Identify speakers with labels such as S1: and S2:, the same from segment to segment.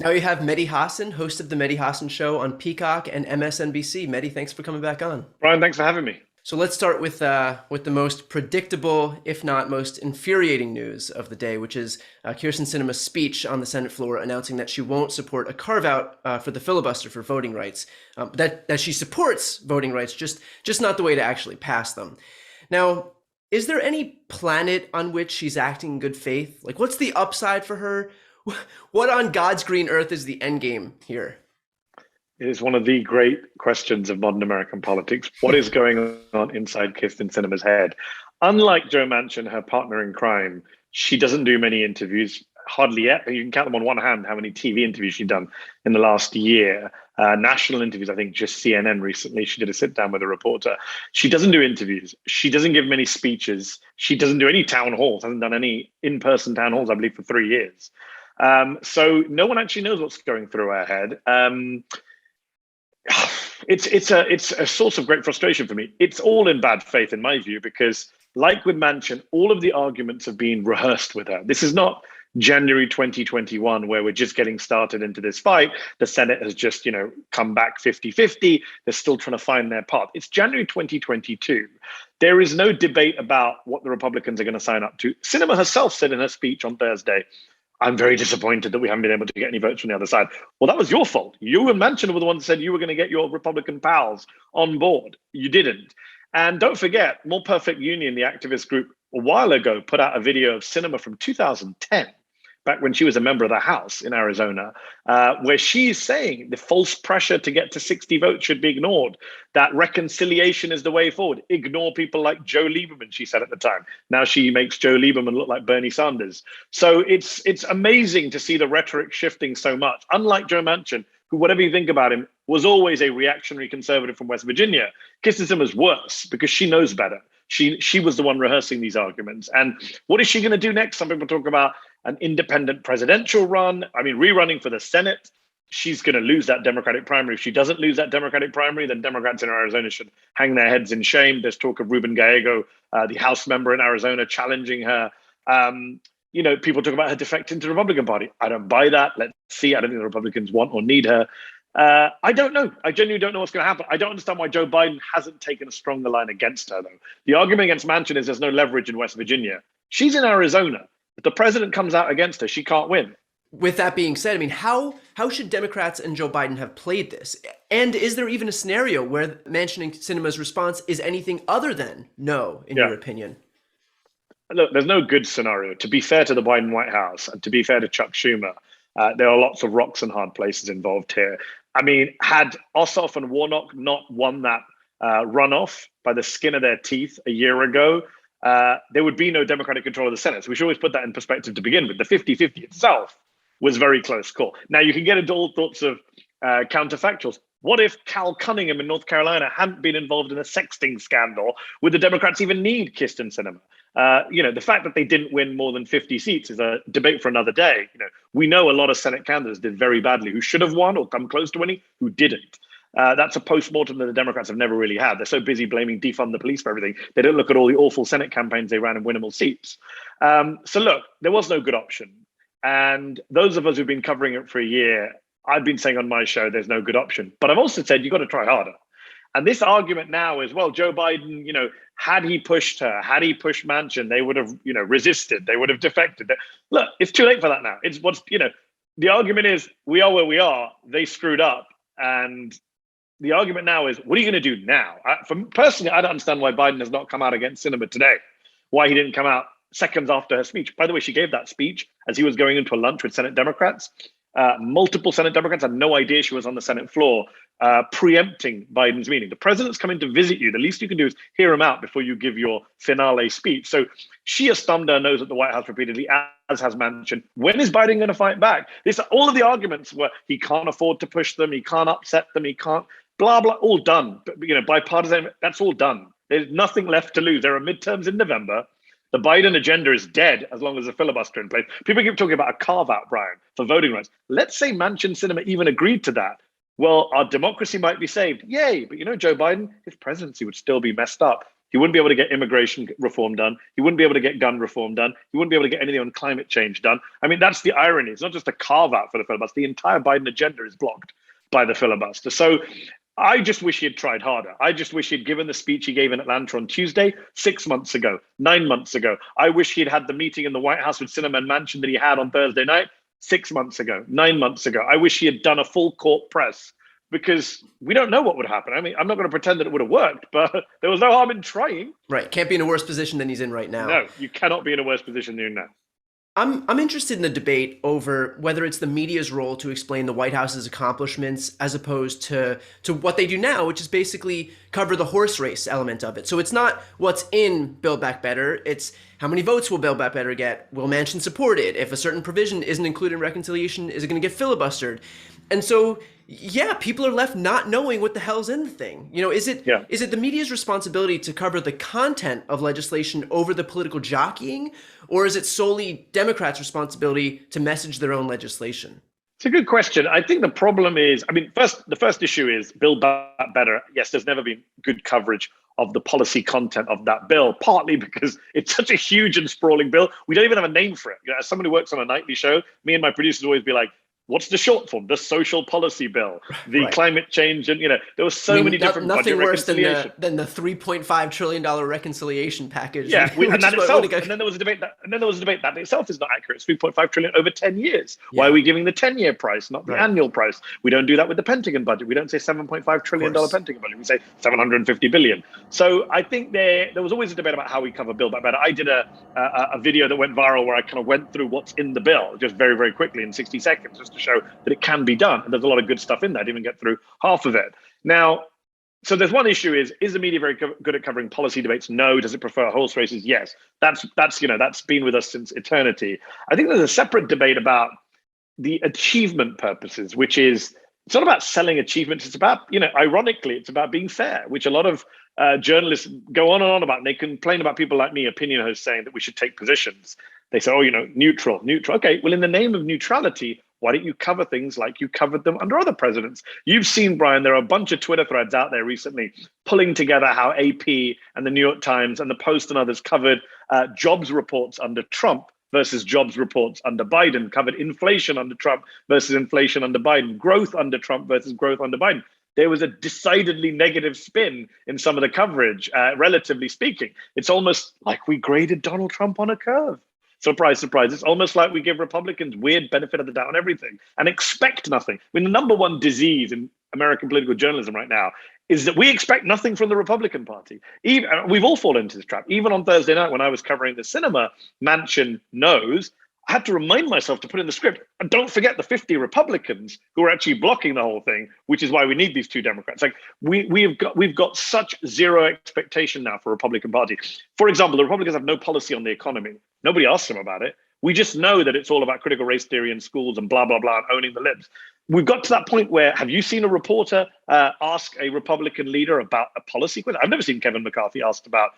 S1: Now you have Mehdi Hasan, host of the Mehdi Hasan Show on Peacock and MSNBC. Mehdi, thanks for coming back on.
S2: Brian, thanks for having me.
S1: So let's start with the most predictable, if not most infuriating news of the day, which is Kyrsten Sinema's speech on the Senate floor announcing that she won't support a carve-out for the filibuster for voting rights. That she supports voting rights, just not the way to actually pass them. Now, is there any planet on which she's acting in good faith? Like, what's the upside for her? What on God's green earth is the end game here?
S2: It is one of the great questions of modern American politics. What is going on inside Kyrsten Sinema's head? Unlike Joe Manchin, her partner in crime, she doesn't do many interviews, hardly yet. You can count them on one hand how many TV interviews she's done in the last year. National interviews, I think just CNN recently, she did a sit down with a reporter. She doesn't do interviews. She doesn't give many speeches. She doesn't do any town halls, hasn't done any in-person town halls, I believe, for 3 years. So no one actually knows what's going through her head. It's a source of great frustration for me. It's all in bad faith, in my view, because like with Manchin, all of the arguments have been rehearsed with her. This is not January 2021, where we're just getting started into this fight. The Senate has just, come back 50-50. They're still trying to find their path. It's January 2022. There is no debate about what the Republicans are going to sign up to. Sinema herself said in her speech on Thursday, I'm very disappointed that we haven't been able to get any votes from the other side. Well, that was your fault. You and Manchin were the ones that said you were going to get your Republican pals on board. You didn't. And don't forget, More Perfect Union, the activist group, a while ago put out a video of Sinema from 2010, back when she was a member of the House in Arizona, where she's saying the false pressure to get to 60 votes should be ignored, that reconciliation is the way forward. Ignore people like Joe Lieberman, she said at the time. Now she makes Joe Lieberman look like Bernie Sanders. So it's amazing to see the rhetoric shifting so much. Unlike Joe Manchin, who, whatever you think about him, was always a reactionary conservative from West Virginia, Kyrsten Sinema's worse because she knows better. She was the one rehearsing these arguments. And what is she going to do next? Some people talk about an independent presidential run. I mean, rerunning for the Senate. She's going to lose that Democratic primary. If she doesn't lose that Democratic primary, then Democrats in Arizona should hang their heads in shame. There's talk of Ruben Gallego, the House member in Arizona, challenging her. People talk about her defecting to the Republican Party. I don't buy that. Let's see. I don't think the Republicans want or need her. I don't know. I genuinely don't know what's going to happen. I don't understand why Joe Biden hasn't taken a stronger line against her, though. The argument against Manchin is there's no leverage in West Virginia. She's in Arizona. If the president comes out against her, she can't win.
S1: With that being said, I mean, how should Democrats and Joe Biden have played this? And is there even a scenario where mentioning Sinema's response is anything other than no, in your opinion?
S2: Look, there's no good scenario. To be fair to the Biden White House and to be fair to Chuck Schumer, there are lots of rocks and hard places involved here. I mean, had Ossoff and Warnock not won that runoff by the skin of their teeth a year ago, there would be no Democratic control of the Senate. So we should always put that in perspective to begin with. The 50-50 itself was very close call. Now, you can get into all sorts of counterfactuals. What if Cal Cunningham in North Carolina hadn't been involved in a sexting scandal? Would the Democrats even need Kyrsten Sinema? The fact that they didn't win more than 50 seats is a debate for another day. We know a lot of Senate candidates did very badly who should have won or come close to winning who didn't. That's a postmortem that the Democrats have never really had. They're so busy blaming defund the police for everything. They don't look at all the awful Senate campaigns they ran in winnable seats. So look, there was no good option. And those of us who've been covering it for a year, I've been saying on my show, there's no good option. But I've also said, you've got to try harder. And this argument now is, well, Joe Biden, had he pushed her, had he pushed Manchin, they would have, resisted. They would have defected. Look, it's too late for that now. It's the argument is, we are where we are. They screwed up. And the argument now is, what are you going to do now? Personally, I don't understand why Biden has not come out against Sinema today. Why he didn't come out seconds after her speech. By the way, she gave that speech as he was going into a lunch with Senate Democrats. Multiple Senate Democrats had no idea she was on the Senate floor, preempting Biden's meeting. The president's coming to visit you. The least you can do is hear him out before you give your finale speech. So she has thumbed her nose at the White House repeatedly, as has Manchin. When is Biden going to fight back? All of the arguments were he can't afford to push them, he can't upset them, he can't, blah, blah, all done. But, bipartisan, that's all done. There's nothing left to lose. There are midterms in November. The Biden agenda is dead as long as a filibuster in place. People keep talking about a carve-out, Brian, for voting rights. Let's say Manchin Sinema even agreed to that. Well, our democracy might be saved. Yay. But Joe Biden, his presidency would still be messed up. He wouldn't be able to get immigration reform done. He wouldn't be able to get gun reform done. He wouldn't be able to get anything on climate change done. I mean, that's the irony. It's not just a carve out for the filibuster. The entire Biden agenda is blocked by the filibuster. So I just wish he had tried harder. I just wish he'd given the speech he gave in Atlanta on Tuesday 6 months ago, 9 months ago. I wish he'd had the meeting in the White House with Sinema and Manchin that he had on Thursday night 6 months ago, 9 months ago. I wish he had done a full court press, because we don't know what would happen. I mean, I'm not going to pretend that it would have worked, but there was no harm in trying.
S1: Right. Can't be in a worse position than he's in right now.
S2: No, you cannot be in a worse position than you're in now.
S1: I'm interested in the debate over whether it's the media's role to explain the White House's accomplishments as opposed to what they do now, which is basically cover the horse race element of it. So it's not what's in Build Back Better, it's how many votes will Build Back Better get? Will Manchin support it? If a certain provision isn't included in reconciliation, is it going to get filibustered? And so, yeah, people are left not knowing what the hell's in the thing. You know, is it the media's responsibility to cover the content of legislation over the political jockeying, or is it solely Democrats' responsibility to message their own legislation?
S2: It's a good question. I think the problem is, I mean, the first issue is Build Back Better. Yes, there's never been good coverage of the policy content of that bill, partly because it's such a huge and sprawling bill. We don't even have a name for it. You know, as someone who works on a nightly show, me and my producers always be like, what's the short form? The social policy bill, the climate change, and there was so many different
S1: nothing
S2: budget
S1: worse than the $3.5 trillion reconciliation package.
S2: Yeah, and that itself, and then there was a debate that itself is not accurate. It's 3.5 trillion over 10 years. Yeah. Why are we giving the 10-year price, not the annual price? We don't do that with the Pentagon budget. We don't say $7.5 trillion Pentagon budget. We say 750 billion. So I think there was always a debate about how we cover Build Back Better. I did a video that went viral where I kind of went through what's in the bill just very, very quickly in 60 seconds, just to show that it can be done. And there's a lot of good stuff in there. I didn't even get through half of it. Now, so there's one issue is the media very good at covering policy debates? No. Does it prefer horse races? Yes. That's been with us since eternity. I think there's a separate debate about the achievement purposes, which is, it's not about selling achievements. It's about, ironically, it's about being fair, which a lot of journalists go on and on about. And they complain about people like me, opinion hosts, saying that we should take positions. They say, neutral. Okay, well, in the name of neutrality, why don't you cover things like you covered them under other presidents? You've seen, Brian, there are a bunch of Twitter threads out there recently pulling together how AP and the New York Times and the Post and others covered jobs reports under Trump versus jobs reports under Biden, covered inflation under Trump versus inflation under Biden, growth under Trump versus growth under Biden. There was a decidedly negative spin in some of the coverage, relatively speaking. It's almost like we graded Donald Trump on a curve. Surprise, surprise. It's almost like we give Republicans weird benefit of the doubt on everything and expect nothing. I mean, the number one disease in American political journalism right now is that we expect nothing from the Republican Party. We've all fallen into this trap. Even on Thursday night when I was covering the Sinema Manchin knows, I had to remind myself to put in the script, and don't forget the 50 Republicans who are actually blocking the whole thing, which is why we need these two Democrats. Like we've got such zero expectation now for Republican Party. For example, the Republicans have no policy on the economy. Nobody asks them about it. We just know that it's all about critical race theory in schools and blah, blah, blah, and owning the libs. We've got to that point where, have you seen a reporter ask a Republican leader about a policy question? I've never seen Kevin McCarthy asked about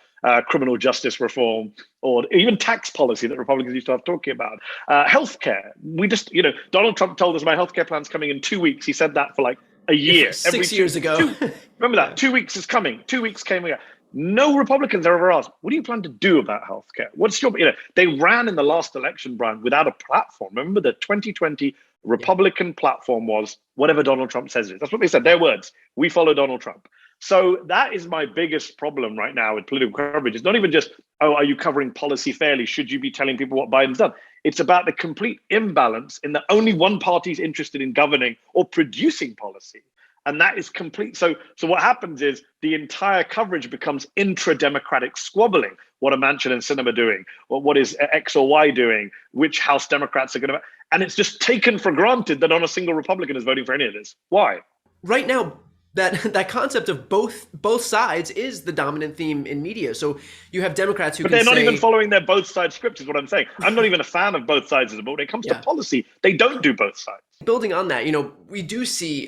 S2: criminal justice reform or even tax policy that Republicans used to have talking about. Healthcare. We just, Donald Trump told us my healthcare plan's coming in 2 weeks. He said that for like a year.
S1: 6 years ago.
S2: Remember that? 2 weeks is coming. 2 weeks came ago. No Republicans are ever asked, what do you plan to do about healthcare? What's your, they ran in the last election, Brian, without a platform. Remember the 2020 Republican platform was whatever Donald Trump says it is. That's what they said, their words. We follow Donald Trump. So that is my biggest problem right now with political coverage. It's not even just, are you covering policy fairly? Should you be telling people what Biden's done? It's about the complete imbalance in that only one party is interested in governing or producing policy. And that is complete. So what happens is the entire coverage becomes intra-democratic squabbling. What are Manchin and Sinema doing? What is X or Y doing? Which House Democrats are going to... And it's just taken for granted that not a single Republican is voting for any of this. Why?
S1: Right now, that concept of both sides is the dominant theme in media. So you have Democrats who
S2: but they're not even following their both sides scripts is what I'm saying. I'm not even a fan of both sides, but when it comes to policy, they don't do both sides.
S1: Building on that, we do see...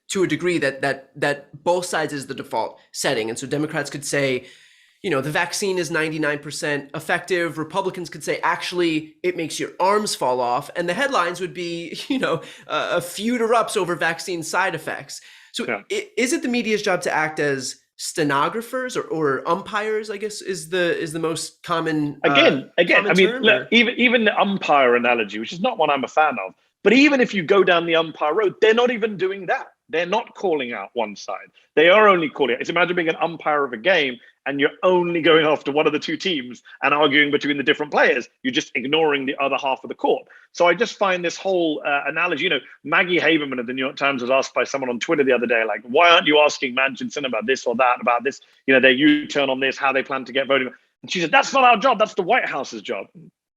S1: to a degree that both sides is the default setting. And so Democrats could say, the vaccine is 99% effective. Republicans could say, actually, it makes your arms fall off. And the headlines would be, a feud erupts over vaccine side effects. So is it the media's job to act as stenographers or umpires, I guess is the most common
S2: Again,
S1: common
S2: I mean,
S1: term,
S2: look,
S1: or?
S2: even the umpire analogy, which is not one I'm a fan of, but even if you go down the umpire road, they're not even doing that. They're not calling out one side. They are only calling out. It's imagine being an umpire of a game and you're only going after one of the two teams and arguing between the different players. You're just ignoring the other half of the court. So I just find this whole analogy, Maggie Haberman of the New York Times was asked by someone on Twitter the other day, like, why aren't you asking Manchin Sinema about this or that, about this, their U-turn on this, how they plan to get voting? And she said, that's not our job. That's the White House's job.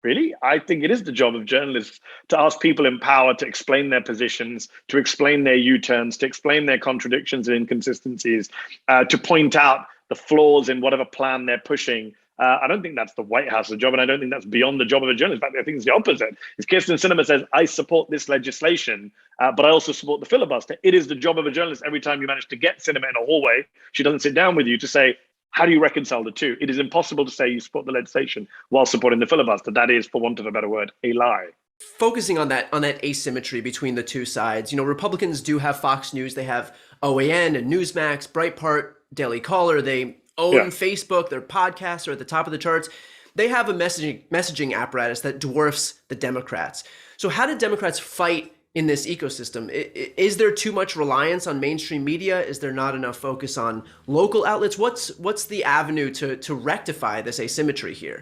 S2: Really? I think it is the job of journalists to ask people in power to explain their positions, to explain their U-turns, to explain their contradictions and inconsistencies, to point out the flaws in whatever plan they're pushing. I don't think that's the White House's job, and I don't think that's beyond the job of a journalist. In fact, I think it's the opposite. If Kyrsten Sinema says, I support this legislation, but I also support the filibuster, it is the job of a journalist every time you manage to get Sinema in a hallway, she doesn't sit down with you to say, how do you reconcile the two? It is impossible to say you support the legislation while supporting the filibuster. That is, for want of a better word, a lie.
S1: Focusing on that asymmetry between the two sides, Republicans do have Fox News, they have OAN and Newsmax, Breitbart, Daily Caller, they own Facebook, their podcasts are at the top of the charts. They have a messaging apparatus that dwarfs the Democrats. So how do Democrats fight in this ecosystem? Is there too much reliance on mainstream media? Is there not enough focus on local outlets? What's the avenue to rectify this asymmetry here?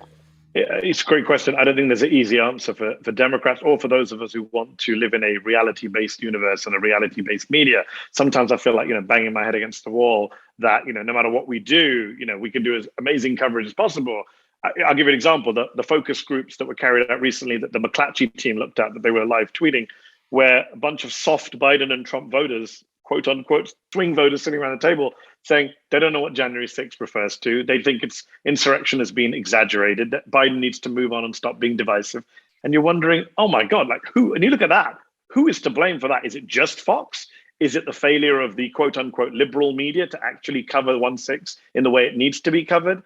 S2: It's a great question. I don't think there's an easy answer for Democrats or for those of us who want to live in a reality-based universe and a reality-based media. Sometimes I feel like, banging my head against the wall that, no matter what we do, we can do as amazing coverage as possible. I'll give you an example. The focus groups that were carried out recently that the McClatchy team looked at, that they were live tweeting, where a bunch of soft Biden and Trump voters, quote unquote, swing voters sitting around the table saying they don't know what January 6th refers to. They think insurrection has been exaggerated, that Biden needs to move on and stop being divisive. And you're wondering, oh my God, like who? And you look at that, who is to blame for that? Is it just Fox? Is it the failure of the quote unquote liberal media to actually cover 1/6 in the way it needs to be covered?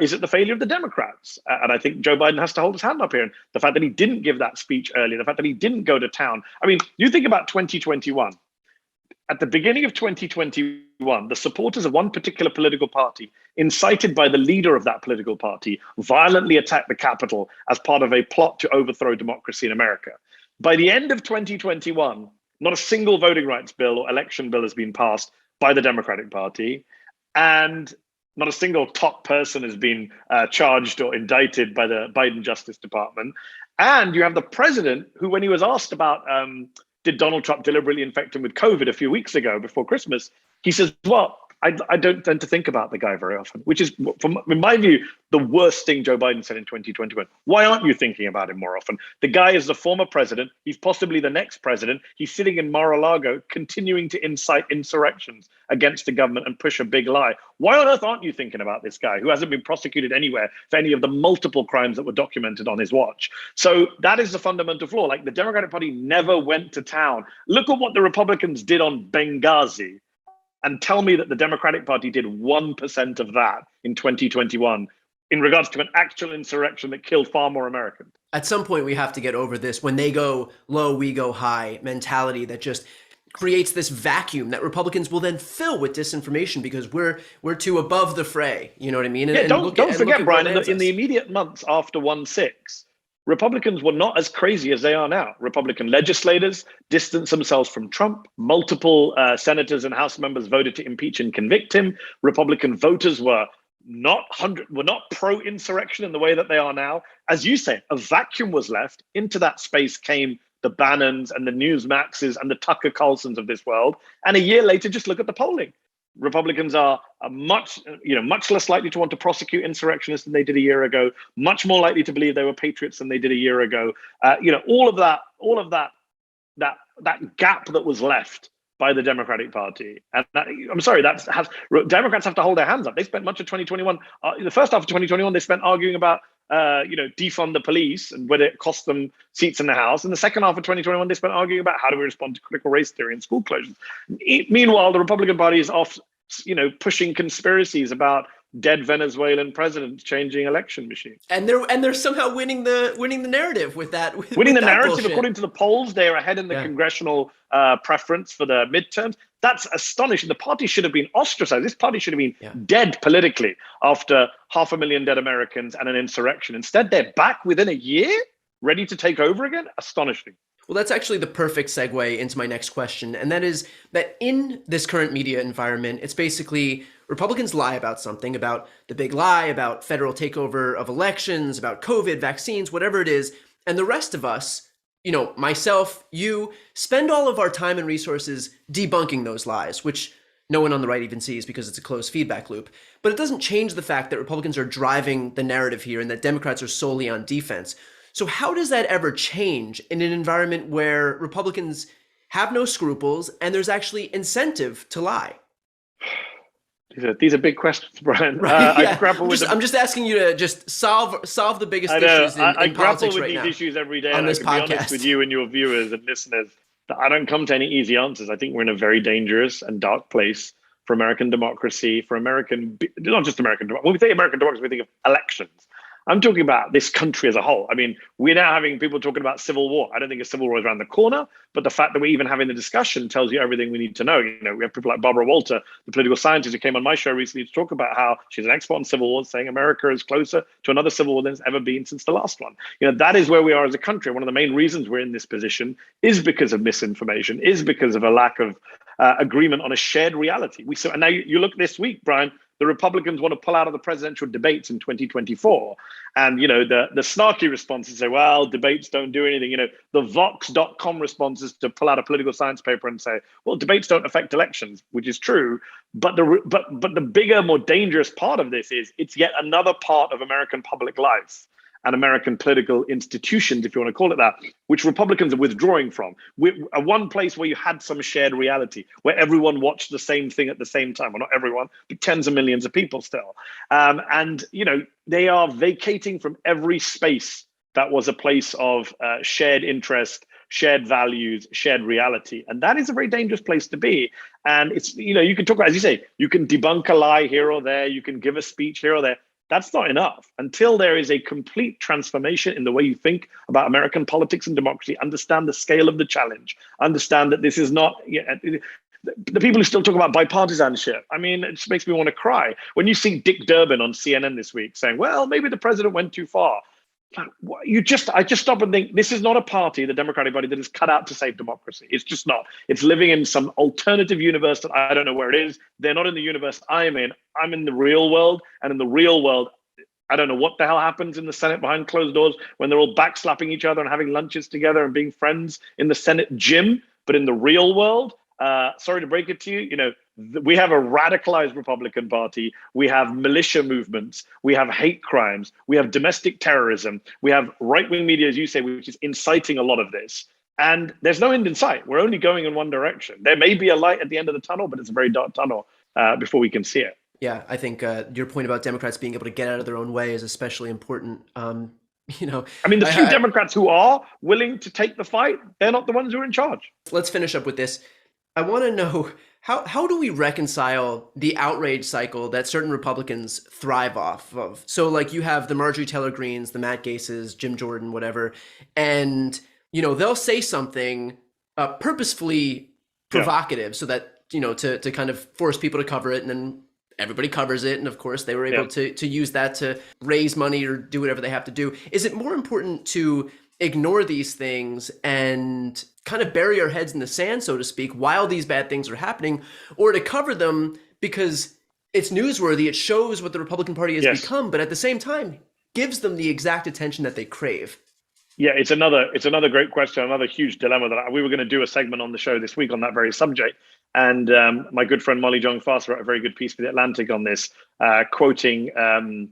S2: Is it the failure of the Democrats? And I think Joe Biden has to hold his hand up here. And the fact that he didn't give that speech earlier, the fact that he didn't go to town. I mean, you think about 2021. At the beginning of 2021, the supporters of one particular political party, incited by the leader of that political party, violently attacked the Capitol as part of a plot to overthrow democracy in America. By the end of 2021, not a single voting rights bill or election bill has been passed by the Democratic Party, and not a single top person has been charged or indicted by the Biden Justice Department. And you have the president who, when he was asked about did Donald Trump deliberately infect him with COVID a few weeks ago before Christmas, he says, well, I don't tend to think about the guy very often, which is, in my view, the worst thing Joe Biden said in 2021. Why aren't you thinking about him more often? The guy is the former president. He's possibly the next president. He's sitting in Mar-a-Lago continuing to incite insurrections against the government and push a big lie. Why on earth aren't you thinking about this guy who hasn't been prosecuted anywhere for any of the multiple crimes that were documented on his watch? So that is the fundamental flaw. Like, the Democratic Party never went to town. Look at what the Republicans did on Benghazi. And tell me that the Democratic Party did 1% of that in 2021 in regards to an actual insurrection that killed far more Americans.
S1: At some point, we have to get over this when they go low, we go high mentality that just creates this vacuum that Republicans will then fill with disinformation because we're too above the fray. You know what I mean?
S2: And don't forget, Brian, in the immediate months after 1/6, Republicans were not as crazy as they are now. Republican legislators distanced themselves from Trump. Multiple senators and House members voted to impeach and convict him. Republican voters were not pro-insurrection in the way that they are now. As you say, a vacuum was left. Into that space came the Bannons and the Newsmaxes and the Tucker Carlsons of this world. And a year later, just look at the polling. Republicans are much less likely to want to prosecute insurrectionists than they did a year ago, much more likely to believe they were patriots than they did a year ago. All of that gap that was left by the Democratic Party. And Democrats have to hold their hands up. They spent much of 2021, the first half of 2021, they spent arguing about defund the police and whether it cost them seats in the House. In the second half of 2021, they spent arguing about how do we respond to critical race theory and school closures. Meanwhile, the Republican Party is off, pushing conspiracies about dead Venezuelan presidents changing election machines.
S1: And they're somehow winning the narrative with that.
S2: Winning the narrative, bullshit. According to the polls, they're ahead in the congressional preference for the midterms. That's astonishing. The party should have been ostracized. This party should have been
S1: Yeah.
S2: dead politically after 500,000 dead Americans and an insurrection. Instead, they're back within a year, ready to take over again. Astonishing.
S1: Well, that's actually the perfect segue into my next question. And that is that in this current media environment, it's basically Republicans lie about something, about the big lie, about federal takeover of elections, about COVID, vaccines, whatever it is. And the rest of us, myself, you, spend all of our time and resources debunking those lies, which no one on the right even sees because it's a closed feedback loop. But it doesn't change the fact that Republicans are driving the narrative here and that Democrats are solely on defense. So how does that ever change in an environment where Republicans have no scruples and there's actually incentive to lie?
S2: These are big questions, Brian.
S1: Right, yeah.
S2: I grapple with
S1: I'm just asking you to just solve the biggest issues in
S2: I grapple
S1: politics
S2: with
S1: right
S2: these
S1: now
S2: issues every day,
S1: on
S2: and
S1: this
S2: I can be
S1: podcast.
S2: honest with you and your viewers and listeners that I don't come to any easy answers. I think we're in a very dangerous and dark place for American democracy, for not just American democracy. When we say American democracy, we think of elections. I'm talking about this country as a whole. I mean, we're now having people talking about civil war. I don't think a civil war is around the corner, but the fact that we're even having the discussion tells you everything we need to know. We have people like Barbara Walter, the political scientist who came on my show recently to talk about how she's an expert on civil wars, saying America is closer to another civil war than it's ever been since the last one. That is where we are as a country. One of the main reasons we're in this position is because of misinformation, is because of a lack of agreement on a shared reality. And now you look this week, Brian, the Republicans want to pull out of the presidential debates in 2024. And, the snarky responses say, well, debates don't do anything. The Vox.com responses to pull out a political science paper and say, well, debates don't affect elections, which is true. But the bigger, more dangerous part of this is it's yet another part of American public life and American political institutions, if you want to call it that, which Republicans are withdrawing from. One place where you had some shared reality, where everyone watched the same thing at the same time. Well, not everyone, but tens of millions of people still. They are vacating from every space that was a place of shared interest, shared values, shared reality. And that is a very dangerous place to be. And it's, you can talk about, as you say, you can debunk a lie here or there, you can give a speech here or there. That's not enough until there is a complete transformation in the way you think about American politics and democracy. Understand the scale of the challenge. Understand that this is not the people who still talk about bipartisanship. I mean, it just makes me want to cry. When you see Dick Durbin on CNN this week saying, well, maybe the president went too far. I just stop and think, this is not a party, the Democratic Party, that is cut out to save democracy. It's just not. It's living in some alternative universe that I don't know where it is. They're not in the universe I'm in. I'm in the real world. And in the real world, I don't know what the hell happens in the Senate behind closed doors when they're all backslapping each other and having lunches together and being friends in the Senate gym. But in the real world, sorry to break it to you, we have a radicalized Republican Party. We have militia movements. We have hate crimes. We have domestic terrorism. We have right-wing media, as you say, which is inciting a lot of this. And there's no end in sight. We're only going in one direction. There may be a light at the end of the tunnel, but it's a very dark tunnel before we can see it.
S1: Yeah, I think your point about Democrats being able to get out of their own way is especially important. I mean, the
S2: few Democrats who are willing to take the fight, they're not the ones who are in charge.
S1: Let's finish up with this. I want to know, how do we reconcile the outrage cycle that certain Republicans thrive off of? So like you have the Marjorie Taylor Greenes, the Matt Gaetzes, Jim Jordan, whatever, and they'll say something purposefully provocative so that to kind of force people to cover it, and then everybody covers it, and of course they were able to use that to raise money or do whatever they have to do. Is it more important to ignore these things and kind of bury our heads in the sand, so to speak, while these bad things are happening, or to cover them because it's newsworthy, it shows what the Republican Party has become, but at the same time gives them the exact attention that they crave?
S2: Yeah, it's another great question, another huge dilemma that we were going to do a segment on the show this week on that very subject. And my good friend Molly Jong-Fast wrote a very good piece for The Atlantic on this, quoting an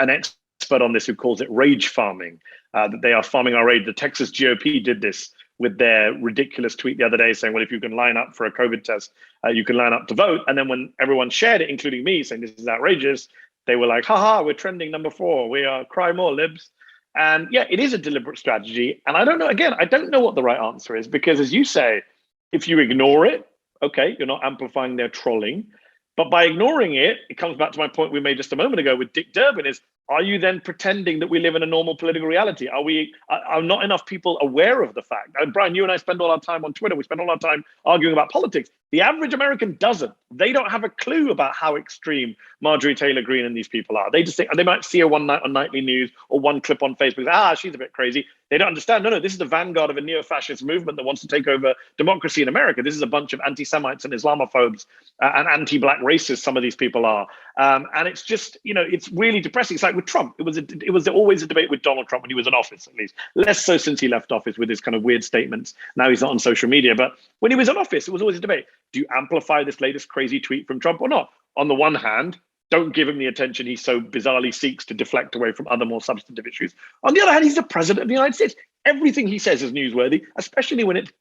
S2: expert on this who calls it rage farming, that they are farming our rage. The Texas GOP did this with their ridiculous tweet the other day saying, well, if you can line up for a COVID test, you can line up to vote. And then when everyone shared it, including me, saying this is outrageous, they were like, haha, we're trending number 4. We are cry more libs. And yeah, it is a deliberate strategy. And I don't know what the right answer is, because as you say, if you ignore it, okay, you're not amplifying their trolling. But by ignoring it, it comes back to my point we made just a moment ago with Dick Durbin, is are you then pretending that we live in a normal political reality? Are not enough people aware of the fact? And Brian, you and I spend all our time on Twitter. We spend all our time arguing about politics. The average American doesn't. They don't have a clue about how extreme Marjorie Taylor Greene and these people are. They just think, they might see her one night on nightly news or one clip on Facebook. She's a bit crazy. They don't understand. No, this is the vanguard of a neo-fascist movement that wants to take over democracy in America. This is a bunch of anti-Semites and Islamophobes and anti-black racists. Some of these people are, and it's just, it's really depressing. It's like with Trump. It was always a debate with Donald Trump when he was in office, at least. Less so since he left office with his kind of weird statements. Now he's not on social media, but when he was in office, it was always a debate. Do you amplify this latest crazy tweet from Trump or not? On the one hand, don't give him the attention he so bizarrely seeks to deflect away from other more substantive issues. On the other hand, he's the president of the United States. Everything he says is newsworthy, especially when it's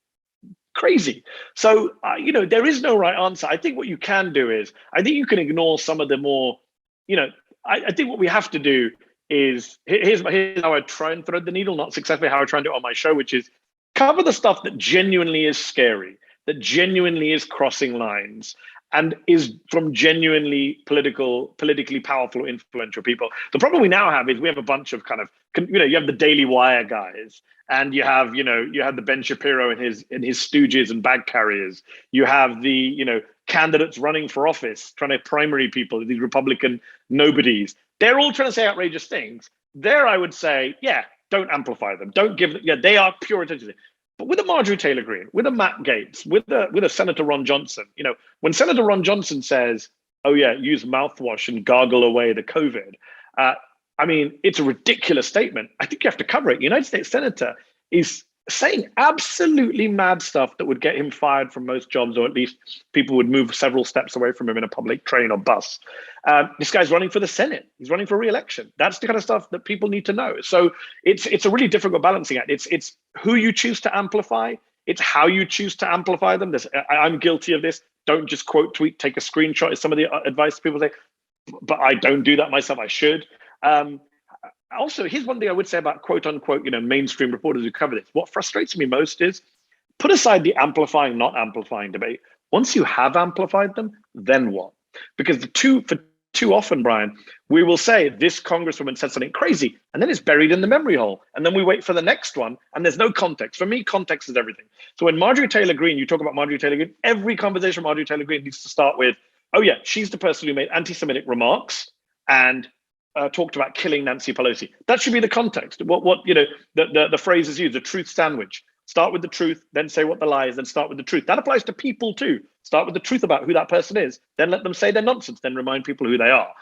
S2: crazy. So, there is no right answer. I think what you can do is, I think you can ignore some of the more, I think what we have to do is, here's how I try and thread the needle, not successfully how I try and do it on my show, which is cover the stuff that genuinely is scary, that genuinely is crossing lines, and is from genuinely politically powerful or influential people. The problem we now have is we have a bunch of kind of, you have the Daily Wire guys, and you have the Ben Shapiro and his stooges and bag carriers. You have the, candidates running for office, trying to primary people, these Republican nobodies. They're all trying to say outrageous things. There, I would say, don't amplify them. Don't give them, they are pure attention. But with a Marjorie Taylor Greene, with a Matt Gaetz, with a Senator Ron Johnson, when Senator Ron Johnson says, use mouthwash and gargle away the COVID, it's a ridiculous statement. I think you have to cover it. The United States Senator is saying absolutely mad stuff that would get him fired from most jobs, or at least people would move several steps away from him in a public train or bus. This guy's running for the Senate. He's running for re-election. That's the kind of stuff that people need to know. So it's a really difficult balancing act. It's who you choose to amplify. It's how you choose to amplify them. I'm guilty of this. Don't just quote tweet, take a screenshot is some of the advice people say, but I don't do that myself. I should. Also, here's one thing I would say about quote unquote, mainstream reporters who cover this. What frustrates me most is put aside the amplifying, not amplifying debate. Once you have amplified them, then what? Because for too often, Brian, we will say this congresswoman said something crazy, and then it's buried in the memory hole. And then we wait for the next one, and there's no context. For me, context is everything. So when Marjorie Taylor Greene, you talk about Marjorie Taylor Greene, every conversation with Marjorie Taylor Greene needs to start with, she's the person who made anti-Semitic remarks and talked about killing Nancy Pelosi. That should be the context. The phrase is used, the truth sandwich. Start with the truth, then say what the lie is, then start with the truth. That applies to people too. Start with the truth about who that person is, then let them say their nonsense, then remind people who they are.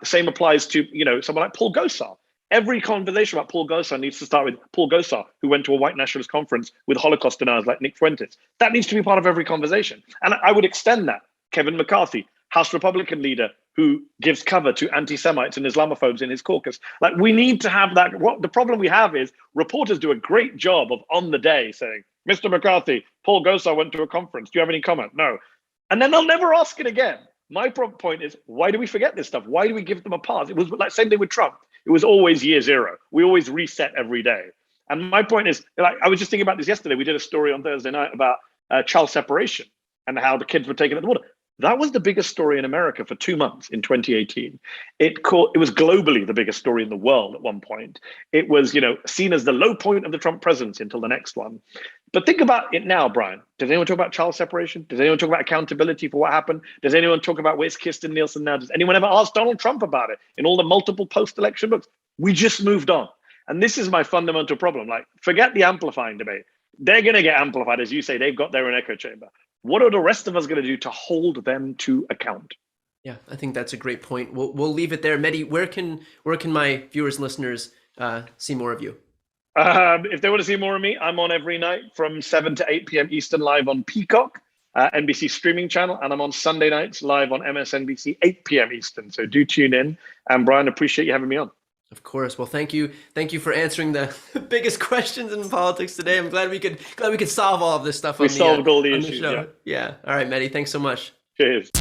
S2: Same applies to someone like Paul Gosar. Every conversation about Paul Gosar needs to start with Paul Gosar, who went to a white nationalist conference with Holocaust deniers like Nick Fuentes. That needs to be part of every conversation. And I would extend that. Kevin McCarthy, House Republican leader, who gives cover to anti-Semites and Islamophobes in his caucus. Like, we need to have that. What the problem we have is reporters do a great job of on the day saying, Mr. McCarthy, Paul Gosar went to a conference. Do you have any comment? No. And then they'll never ask it again. My point is, why do we forget this stuff? Why do we give them a pass? It was like same thing with Trump. It was always year zero. We always reset every day. And my point is, like, I was just thinking about this yesterday. We did a story on Thursday night about child separation and how the kids were taken at the border. That was the biggest story in America for 2 months in 2018. It was globally the biggest story in the world at one point. It was, seen as the low point of the Trump presidency until the next one. But think about it now, Brian. Does anyone talk about child separation? Does anyone talk about accountability for what happened? Does anyone talk about where's Kyrsten Nielsen now? Does anyone ever ask Donald Trump about it in all the multiple post-election books? We just moved on. And this is my fundamental problem. Like, forget the amplifying debate. They're going to get amplified. As you say, they've got their own echo chamber. What are the rest of us going to do to hold them to account?
S1: Yeah, I think that's a great point. We'll leave it there. Mehdi, where can my viewers and listeners see more of you?
S2: If they want to see more of me, I'm on every night from 7 to 8 p.m. Eastern live on Peacock, NBC streaming channel, and I'm on Sunday nights live on MSNBC 8 p.m. Eastern. So do tune in. And Brian, appreciate you having me on.
S1: Of course. Well, thank you for answering the biggest questions in politics today. I'm glad we could solve all of this stuff.
S2: We solved all the issues.
S1: Yeah. All right, Mehdi. Thanks so much.
S2: Cheers.